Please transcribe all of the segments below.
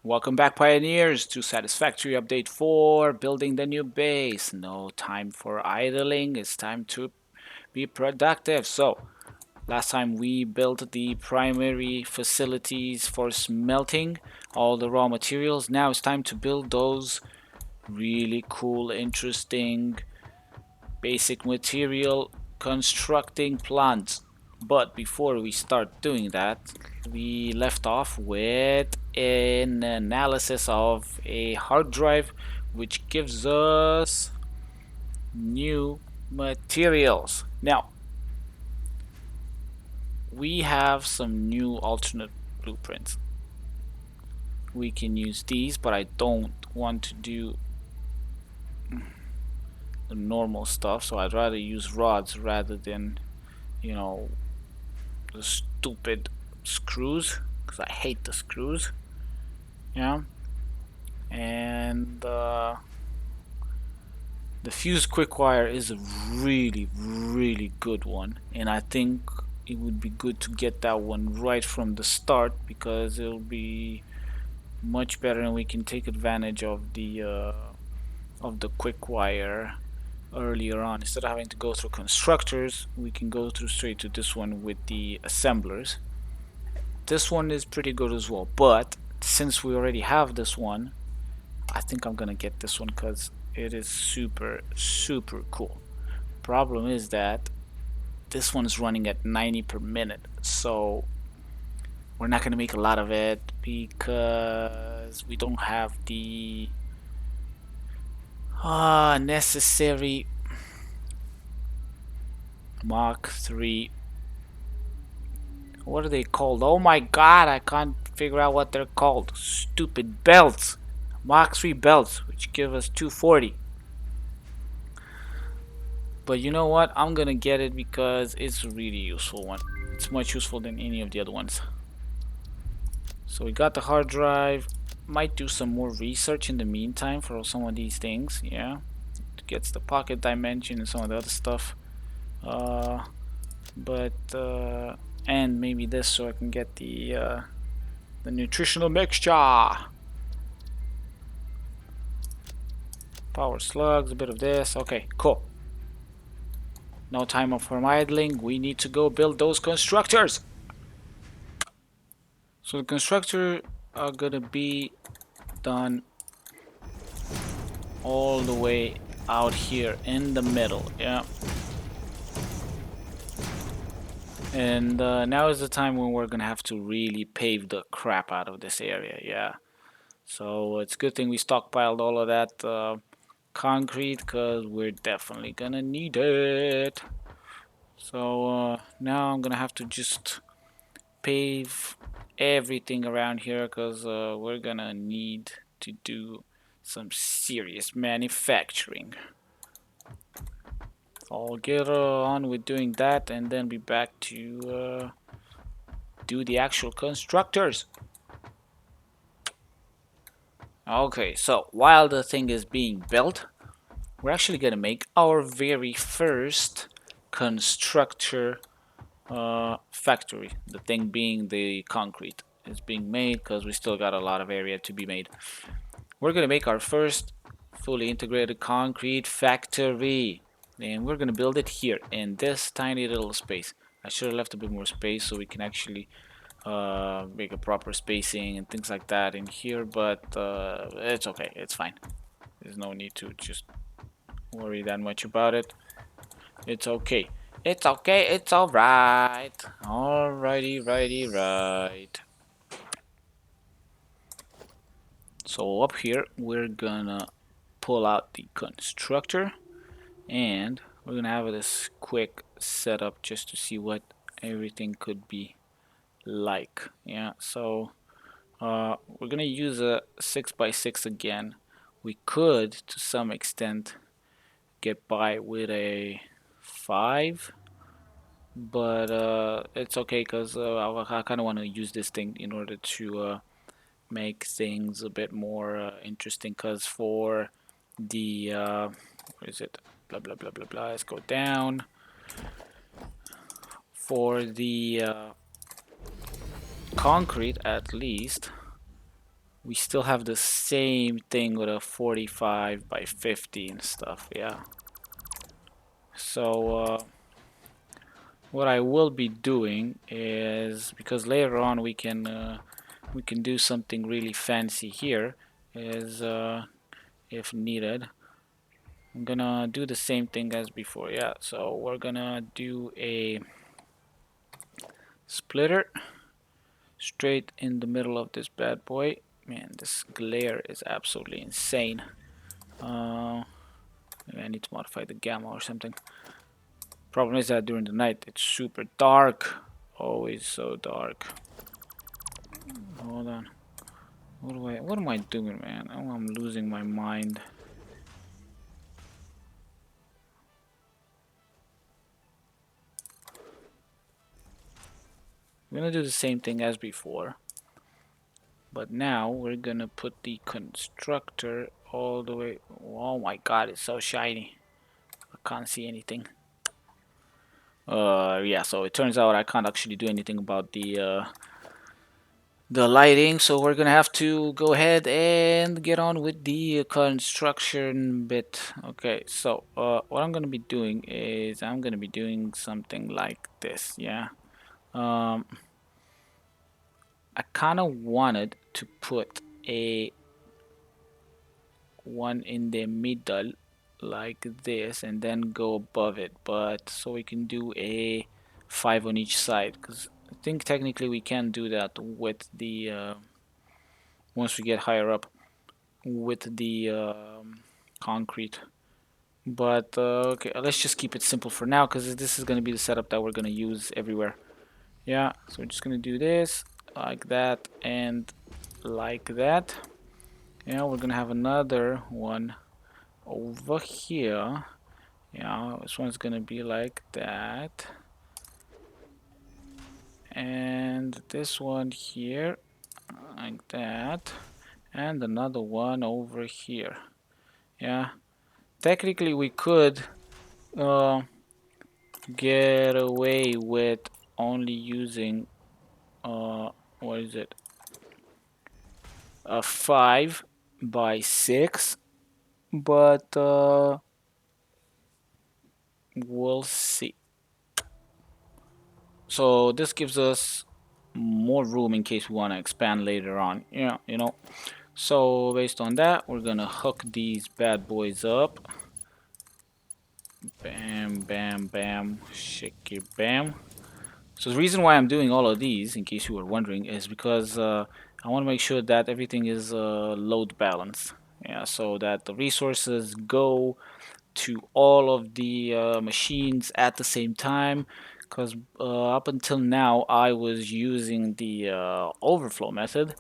Welcome back, pioneers, to Satisfactory Update 4, building the new base. No time for idling, it's time to be productive. So, last time we built the primary facilities for smelting all the raw materials. Now it's time to build those really cool, interesting, basic material constructing plants. But before we start doing that, we left off with an analysis of a hard drive which gives us new materials. Now, we have some new alternate blueprints. We can use these, but I don't want to do the normal stuff, so I'd rather use rods rather than, the stupid screws, because I hate the screws. Yeah. And the fuse quick wire is a really good one, and I think it would be good to get that one right from the start because it'll be much better and we can take advantage of the quick wire earlier on. Instead of having to go through constructors, we can go through straight to this one with the assemblers. This one is pretty good as well, but since we already have this one, I think I'm gonna get this one because it is super cool. Problem is that this one is running at 90 per minute, so we're not gonna make a lot of it because we don't have the necessary Mach 3. What are they called? Oh my god, I can't figure out what they're called. Stupid belts. Mach 3 belts, which give us 240. But you know what? I'm gonna get it because it's a really useful one. It's much useful than any of the other ones. So we got the hard drive. Might do some more research in the meantime for some of these things. Yeah, it gets the pocket dimension and some of the other stuff. And maybe this so I can get the nutritional mixture. Power slugs, a bit of this. Okay, cool. No time for idling. We need to go build those constructors. So the constructor are gonna be done all the way out here in the middle. Yeah. And now is the time when we're gonna have to really pave the crap out of this area. Yeah. So it's a good thing we stockpiled all of that concrete because we're definitely gonna need it. So now I'm gonna have to just pave everything around here because we're gonna need to do some serious manufacturing. I'll get on with doing that and then be back to do the actual constructors. Okay, so while the thing is being built, we're actually gonna make our very first constructor factory. The thing being the concrete is being made because we still got a lot of area to be made. We're gonna make our first fully integrated concrete factory, and we're gonna build it here in this tiny little space. I should have left a bit more space so we can actually make a proper spacing and things like that in here, but it's okay, it's fine. There's no need to just worry that much about it. It's okay. It's okay, it's alright. Right. So up here, we're gonna pull out the constructor and we're gonna have this quick setup just to see what everything could be like. Yeah, so we're gonna use a 6x6 again. We could, to some extent, get by with a 5, but it's okay because I kind of want to use this thing in order to make things a bit more interesting. Because for the what is it? Blah blah blah blah blah. Let's go down. For the concrete, at least, we still have the same thing with a 45 by 50 and stuff. Yeah. So what I will be doing is, because later on we can do something really fancy here, is if needed, I'm gonna do the same thing as before. Yeah, so we're gonna do a splitter straight in the middle of this bad boy. Man, this glare is absolutely insane. Maybe I need to modify the gamma or something. Problem is that during the night it's super dark, always so dark. Hold on. What am I doing, man? Oh, I'm losing my mind. I'm gonna do the same thing as before, but now we're gonna put the constructor all the way. Oh my god, it's so shiny. I can't see anything. Yeah, so it turns out I can't actually do anything about the lighting, so we're gonna have to go ahead and get on with the construction bit. Okay, so what I'm gonna be doing is I'm gonna be doing something like this. Yeah, um, I kind of wanted to put a one in the middle like this and then go above it, but so we can do a 5 on each side, because I think technically we can do that with the once we get higher up with the concrete. But okay, let's just keep it simple for now, because this is going to be the setup that we're going to use everywhere. Yeah, so we're just going to do this like that and like that. Yeah, we're going to have another one over here. Yeah, this one's going to be like that. And this one here like that. And another one over here. Yeah, technically we could uh, get away with only using what is it, a 5 by 6, but we'll see. So this gives us more room in case we want to expand later on. Yeah, you know. So based on that, we're gonna hook these bad boys up. Bam, bam, bam, shake it, bam. So the reason why I'm doing all of these, in case you were wondering, is because I want to make sure that everything is load balanced. Yeah, so that the resources go to all of the machines at the same time. Because up until now, I was using the overflow method,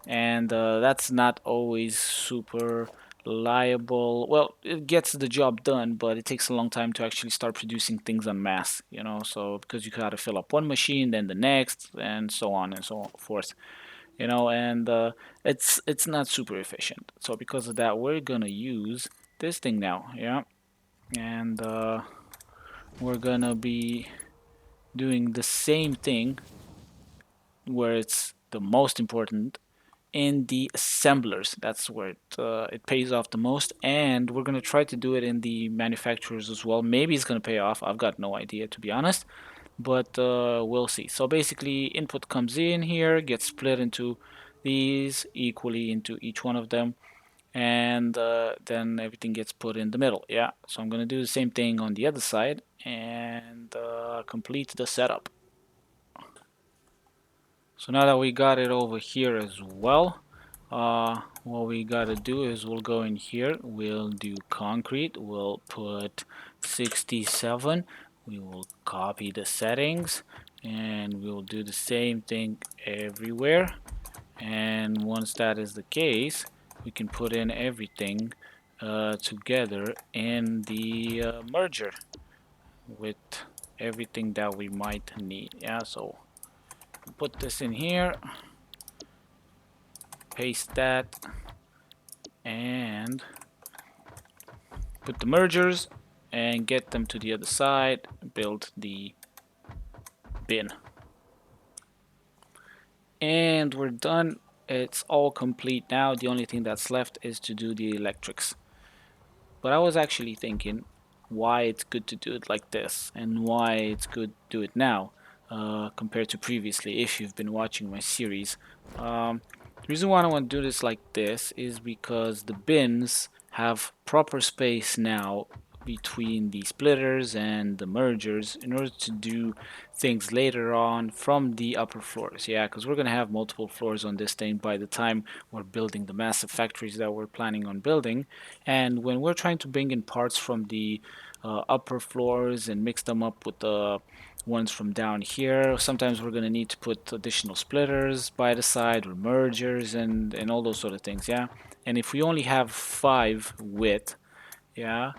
and that's not always super reliable. Well, it gets the job done, but it takes a long time to actually start producing things en masse, you know. So because you gotta fill up one machine, then the next, and so on and so forth, you know. And it's not super efficient. So because of that, we're gonna use this thing now, yeah. And we're gonna be doing the same thing where it's the most important in the assemblers. That's where it pays off the most, and we're gonna try to do it in the manufacturers as well. Maybe it's gonna pay off. I've got no idea, to be honest, but we'll see. So basically, input comes in here, gets split into these equally into each one of them, and then everything gets put in the middle. Yeah, so I'm gonna do the same thing on the other side and complete the setup. So now that we got it over here as well, what we gotta do is we'll go in here, we'll do concrete, we'll put 67, we will copy the settings, and we'll do the same thing everywhere. And once that is the case, we can put in everything together in the merger with everything that we might need. Yeah, so put this in here, paste that, and put the mergers and get them to the other side, build the bin. And we're done it's all complete now. The only thing that's left is to do the electrics. But I was actually thinking why it's good to do it like this and why it's good to do it now compared to previously if you've been watching my series. The reason why I want to do this like this is because the bins have proper space now between the splitters and the mergers in order to do things later on from the upper floors. Yeah, because we're going to have multiple floors on this thing by the time we're building the massive factories that we're planning on building. And when we're trying to bring in parts from the upper floors and mix them up with the ones from down here, sometimes we're going to need to put additional splitters by the side or mergers and all those sort of things. Yeah, and if we only have 5 width, yeah,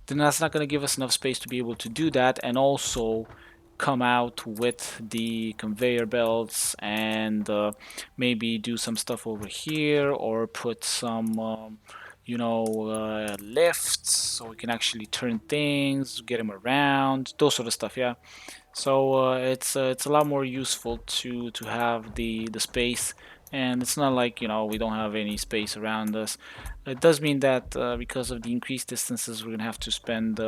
then that's not going to give us enough space to be able to do that and also come out with the conveyor belts and maybe do some stuff over here or put some lifts so we can actually turn things, get them around, those sort of stuff. Yeah, so it's a lot more useful to have the space, and it's not like we don't have any space around us. It does mean that because of the increased distances, we're gonna have to spend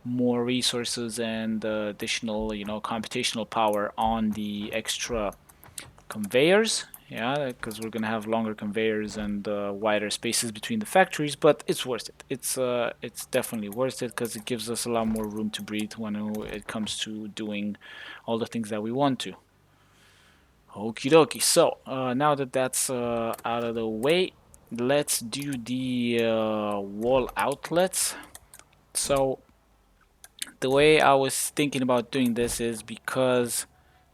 more resources and additional computational power on the extra conveyors. Yeah, because we're gonna have longer conveyors and wider spaces between the factories, but it's worth it. It's definitely worth it because it gives us a lot more room to breathe when it comes to doing all the things that we want to. Okie dokie. So now that that's out of the way, let's do the wall outlets. So the way I was thinking about doing this is because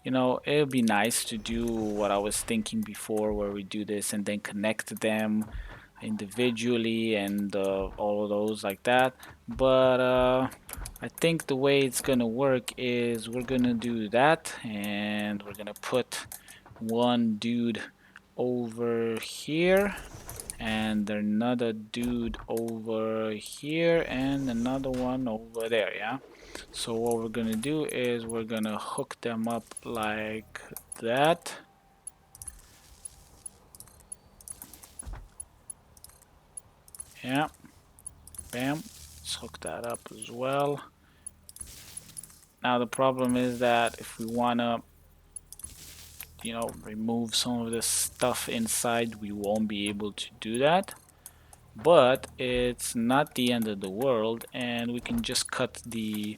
it would be nice to do what I was thinking before, where we do this and then connect them individually and all of those like that. But I think the way it's gonna work is we're gonna do that, and we're gonna put one dude over here and another dude over here and another one over there. Yeah, so what we're gonna do is we're gonna hook them up like that. Yeah, bam, let's hook that up as well. Now the problem is that if we wanna remove some of this stuff inside, we won't be able to do that, but it's not the end of the world, and we can just cut the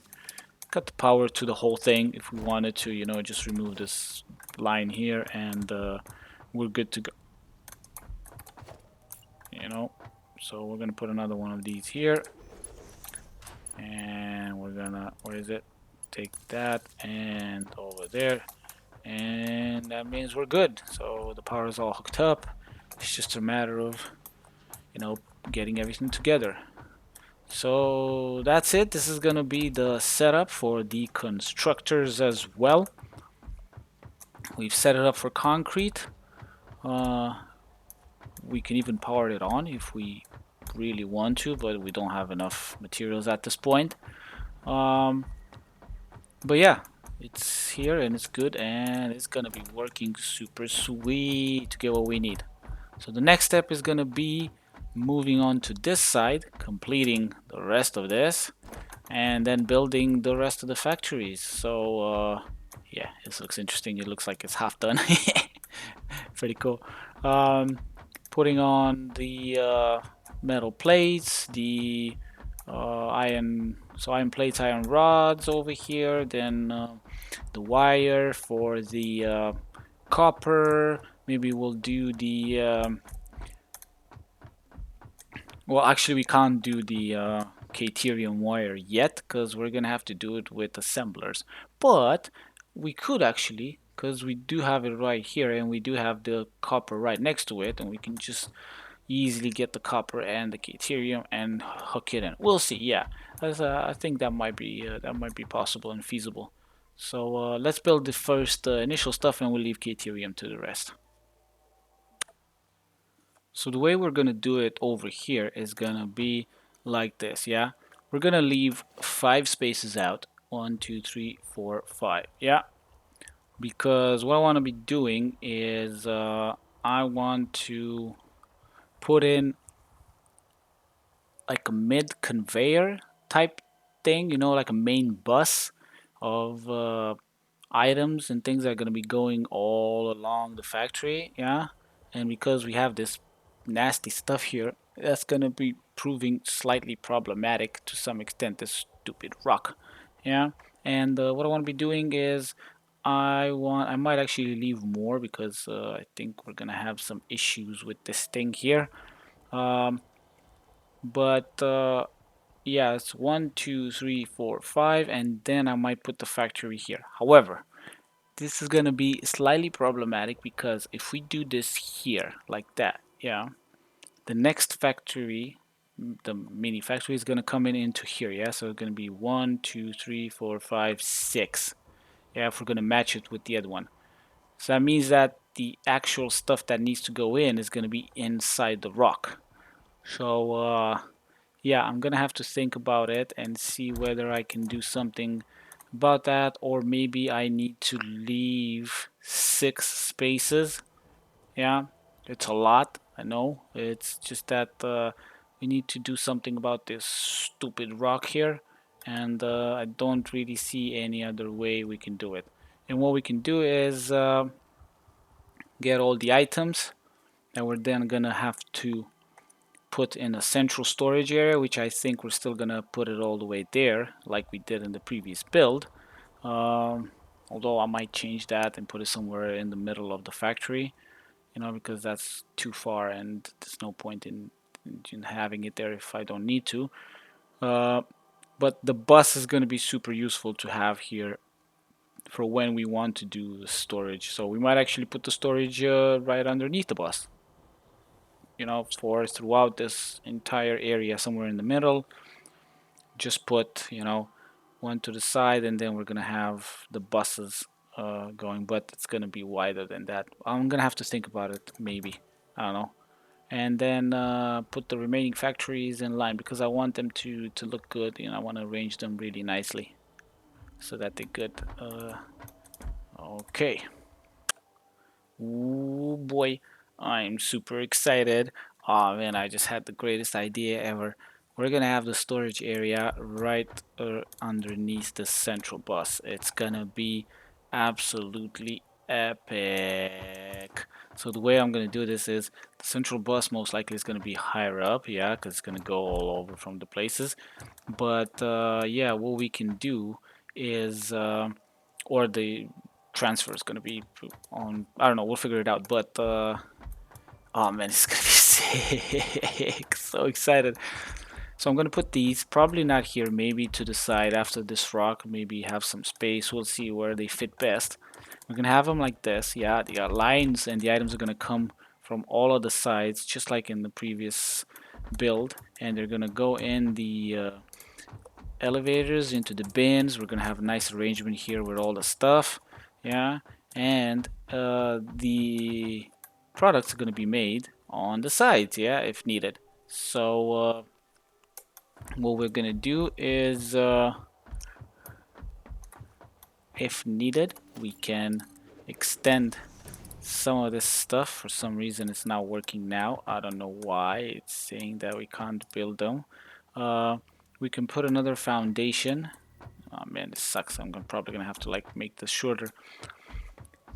power to the whole thing if we wanted to, just remove this line here and we're good to go. So we're gonna put another one of these here, and we're gonna, where is it, take that and over there, and that means we're good. So the power is all hooked up. It's just a matter of getting everything together. So that's it. This is gonna be the setup for the constructors as well. We've set it up for concrete. We can even power it on if we really want to, but we don't have enough materials at this point. But yeah, it's here and it's good, and it's gonna be working super sweet to get what we need. So the next step is gonna be moving on to this side, completing the rest of this, and then building the rest of the factories. So yeah, this looks interesting. It looks like it's half done. Pretty cool. Putting on the metal plates, the iron plates, iron rods over here, then the wire for the copper. Maybe we'll do the well, actually we can't do the Caterium wire yet because we're gonna have to do it with assemblers, but we could actually, because we do have it right here and we do have the copper right next to it, and we can just easily get the copper and the Caterium and hook it in. We'll see. Yeah, I think that might be possible and feasible. So let's build the first initial stuff, and we'll leave Caterium to the rest. So the way we're gonna do it over here is gonna be like this. Yeah, we're gonna leave 5 spaces out. 1, 2, 3, 4, 5. Yeah, because what I want to be doing is I want to put in like a mid conveyor type thing, like a main bus of items and things that are going to be going all along the factory, yeah. And because we have this nasty stuff here, that's going to be proving slightly problematic to some extent, this stupid rock, yeah. And what I want to be doing is I might actually leave more because I think we're going to have some issues with this thing here. Um, but yeah, it's 1, 2, 3, 4, 5, and then I might put the factory here. However, this is gonna be slightly problematic because if we do this here like that, yeah, the next factory, the mini factory is gonna come in into here, yeah. So it's gonna be 1, 2, 3, 4, 5, 6. Yeah, if we're gonna match it with the other one. So that means that the actual stuff that needs to go in is gonna be inside the rock. So yeah, I'm gonna have to think about it and see whether I can do something about that, or maybe I need to leave 6 spaces. Yeah, it's a lot, I know. It's just that we need to do something about this stupid rock here, and I don't really see any other way we can do it. And what we can do is get all the items that we're then gonna have to put in a central storage area, which I think we're still gonna put it all the way there like we did in the previous build. um, Although I might change that and put it somewhere in the middle of the factory, because that's too far and there's no point in having it there if I don't need to. uh, but the bus is going to be super useful to have here for when we want to do the storage, so we might actually put the storage right underneath the bus, for throughout this entire area, somewhere in the middle. Just put, one to the side, and then we're gonna have the buses going, but it's gonna be wider than that. I'm gonna have to think about it, maybe. I don't know. And then put the remaining factories in line because I want them to look good. I want to arrange them really nicely so that they're good. Okay. Ooh boy, I'm super excited. Oh man, I just had the greatest idea ever. We're gonna have the storage area right underneath the central bus. It's gonna be absolutely epic. So the way I'm gonna do this is the central bus most likely is gonna be higher up, yeah, because it's gonna go all over from the places. But yeah, what we can do is, or the transfer is going to be on, I don't know, we'll figure it out. But oh man, it's going to be sick. So excited. So I'm going to put these probably not here, maybe to the side after this rock, maybe have some space. We'll see where they fit best. We're going to have them like this. Yeah, the lines and the items are going to come from all of the sides, just like in the previous build, and they're going to go in the elevators, into the bins. We're gonna have a nice arrangement here with all the stuff, yeah. And the products are gonna be made on the sides, yeah, if needed. So what we're gonna do is, if needed, we can extend some of this stuff. For some reason it's not working now. I don't know why it's saying that we can't build them. uh, we can put another foundation. Oh man, this sucks. Probably gonna have to like make this shorter.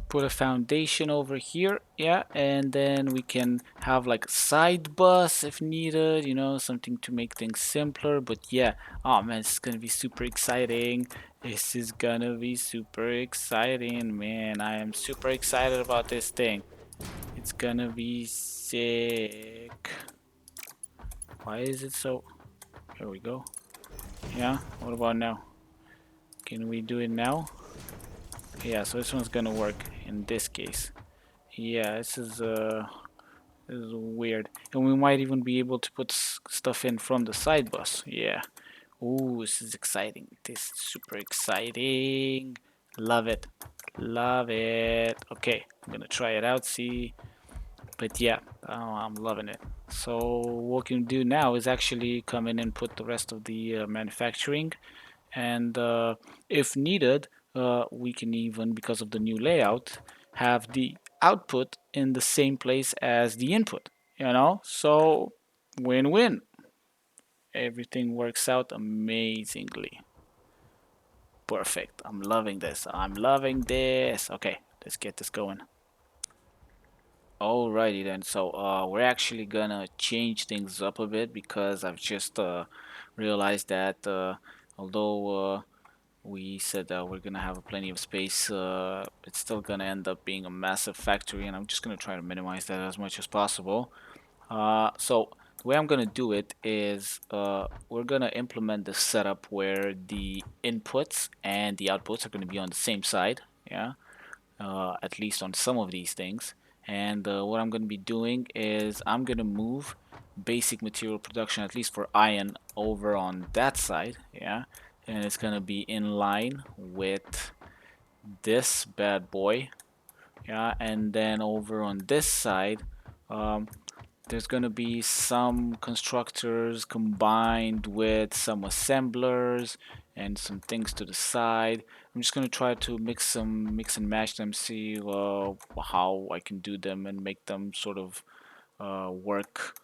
Put a foundation over here, yeah, and then we can have like a side bus if needed, something to make things simpler. But yeah, oh man, it's gonna be super exciting. This is gonna be super exciting, man. I am super excited about this thing. It's gonna be sick. Why is it so? Here we go. Yeah, what about now? Can we do it now? Yeah, so this one's gonna work in this case. Yeah, this is weird, and we might even be able to put stuff in from the side bus. Yeah. Ooh, this is exciting. This is super exciting. Love it. Love it. Okay, I'm gonna try it out. See, but yeah, I'm loving it. So what we can do now is actually come in and put the rest of the manufacturing, and if needed, we can even, because of the new layout, have the output in the same place as the input, So win-win. Everything works out amazingly. Perfect. I'm loving this. I'm loving this. Okay, let's get this going. Alrighty then. So we're actually gonna change things up a bit because I've just realized that although we said that we're gonna have plenty of space, it's still gonna end up being a massive factory, and I'm just gonna try to minimize that as much as possible. So the way I'm gonna do it is we're gonna implement the setup where the inputs and the outputs are gonna be on the same side, yeah, at least on some of these things. And what I'm gonna be doing is I'm gonna move basic material production, at least for iron, over on that side, yeah, and it's gonna be in line with this bad boy, yeah, and then over on this side. Um, there's going to be some constructors combined with some assemblers and some things to the side. I'm just going to try to mix and match them, see how I can do them and make them sort of work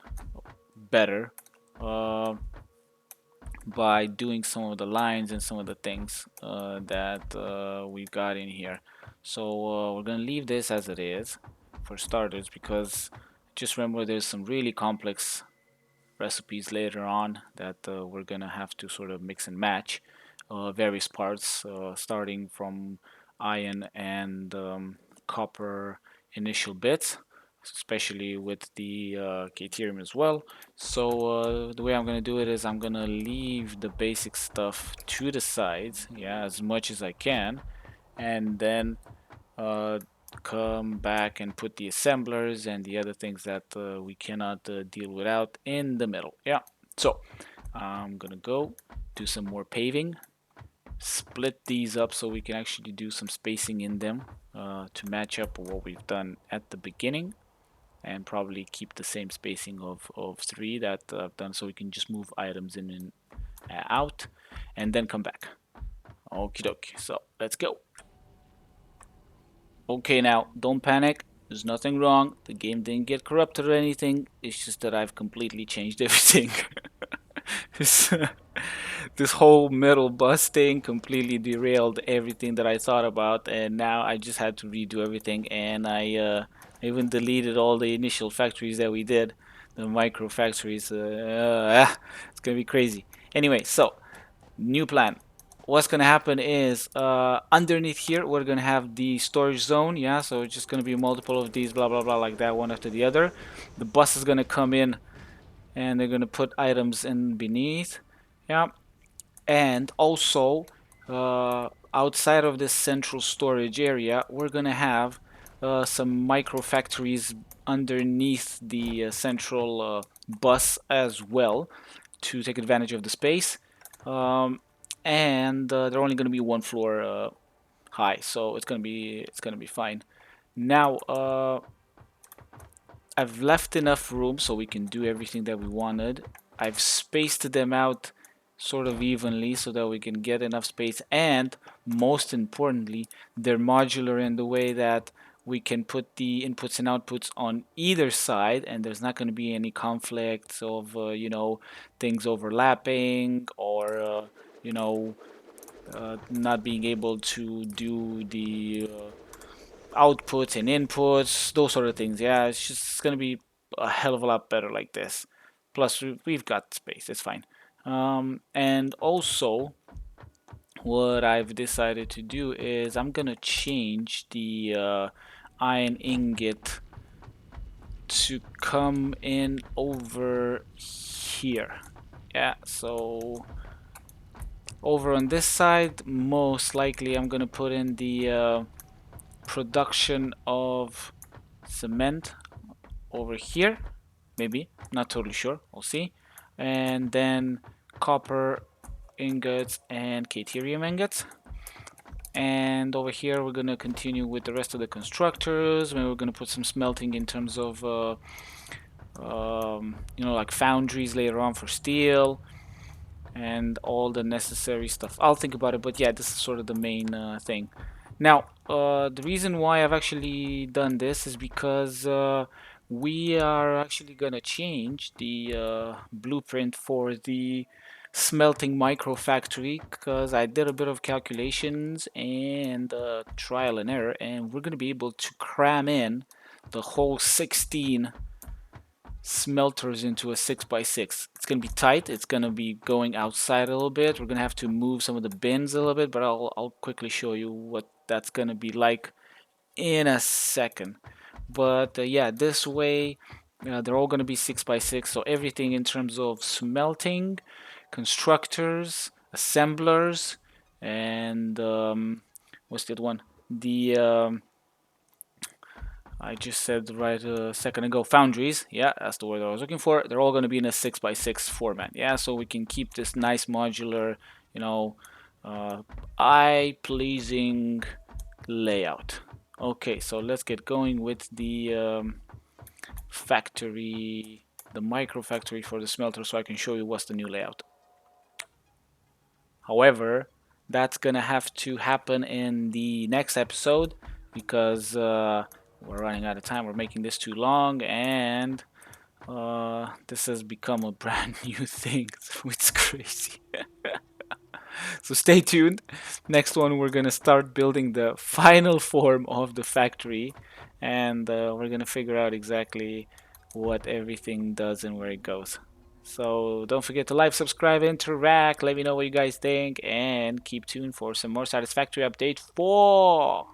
better uh, by doing some of the lines and some of the things that we've got in here. So we're going to leave this as it is for starters, because just remember there's some really complex recipes later on that we're gonna have to sort of mix and match various parts, starting from iron and copper initial bits, especially with the Caterium as well. So the way I'm gonna do it is I'm gonna leave the basic stuff to the sides, yeah, as much as I can, and then uh, come back and put the assemblers and the other things that we cannot deal without in the middle. Yeah, so I'm gonna go do some more paving, split these up so we can actually do some spacing in them to match up with what we've done at the beginning, and probably keep the same spacing of 3 that I've done, so we can just move items in and out and then come back. Okie dokie, so let's go. Okay, now, don't panic. There's nothing wrong. The game didn't get corrupted or anything. It's just that I've completely changed everything. this, this whole metal bus thing completely derailed everything that I thought about, and now I just had to redo everything. And I even deleted all the initial factories that we did, the micro factories. It's gonna be crazy. Anyway, so new plan. What's gonna happen is underneath here we're gonna have the storage zone, yeah, so it's just gonna be multiple of these, blah blah blah, like that, one after the other. The bus is gonna come in and they're gonna put items in beneath, yeah. And also outside of this central storage area we're gonna have some micro factories underneath the central bus as well, to take advantage of the space. Um, and they're only going to be 1 floor high, so it's gonna be fine. Now I've left enough room so we can do everything that we wanted. I've spaced them out sort of evenly so that we can get enough space, and most importantly, they're modular in the way that we can put the inputs and outputs on either side, and there's not going to be any conflicts of things overlapping, or you know not being able to do the outputs and inputs, those sort of things. Yeah, it's just gonna be a hell of a lot better like this. Plus, we've got space. It's fine. And also, what I've decided to do is I'm gonna change the iron ingot to come in over here. Yeah, so over on this side, most likely I'm gonna put in the production of cement over here, maybe, not totally sure, we'll see. And then copper ingots and caterium ingots. And over here we're gonna continue with the rest of the constructors. Maybe we're gonna put some smelting in terms of like foundries later on for steel and all the necessary stuff. I'll think about it, but yeah, this is sort of the main thing. Now, the reason why I've actually done this is because we are actually gonna change the blueprint for the smelting micro factory because I did a bit of calculations and trial and error, and we're gonna be able to cram in the whole 16 smelters into a 6x6. It's gonna be tight. It's gonna be going outside a little bit. We're gonna have to move some of the bins a little bit, but I'll quickly show you what that's gonna be like in a second. But yeah, this way they're all gonna be 6x6. So everything in terms of smelting, constructors, assemblers, and what's the other one? The I just said right a second ago, foundries. Yeah, that's the word I was looking for. They're all going to be in a 6x6 format. Yeah, so we can keep this nice modular, you know, uh, eye pleasing layout. Okay, so let's get going with the factory, the micro factory for the smelter, so I can show you what's the new layout. However, that's gonna have to happen in the next episode because we're running out of time. We're making this too long, and this has become a brand new thing. It's crazy. So stay tuned. Next one, we're gonna start building the final form of the factory, and we're gonna figure out exactly what everything does and where it goes. So don't forget to like, subscribe, interact, let me know what you guys think, and keep tuned for some more Satisfactory update 4.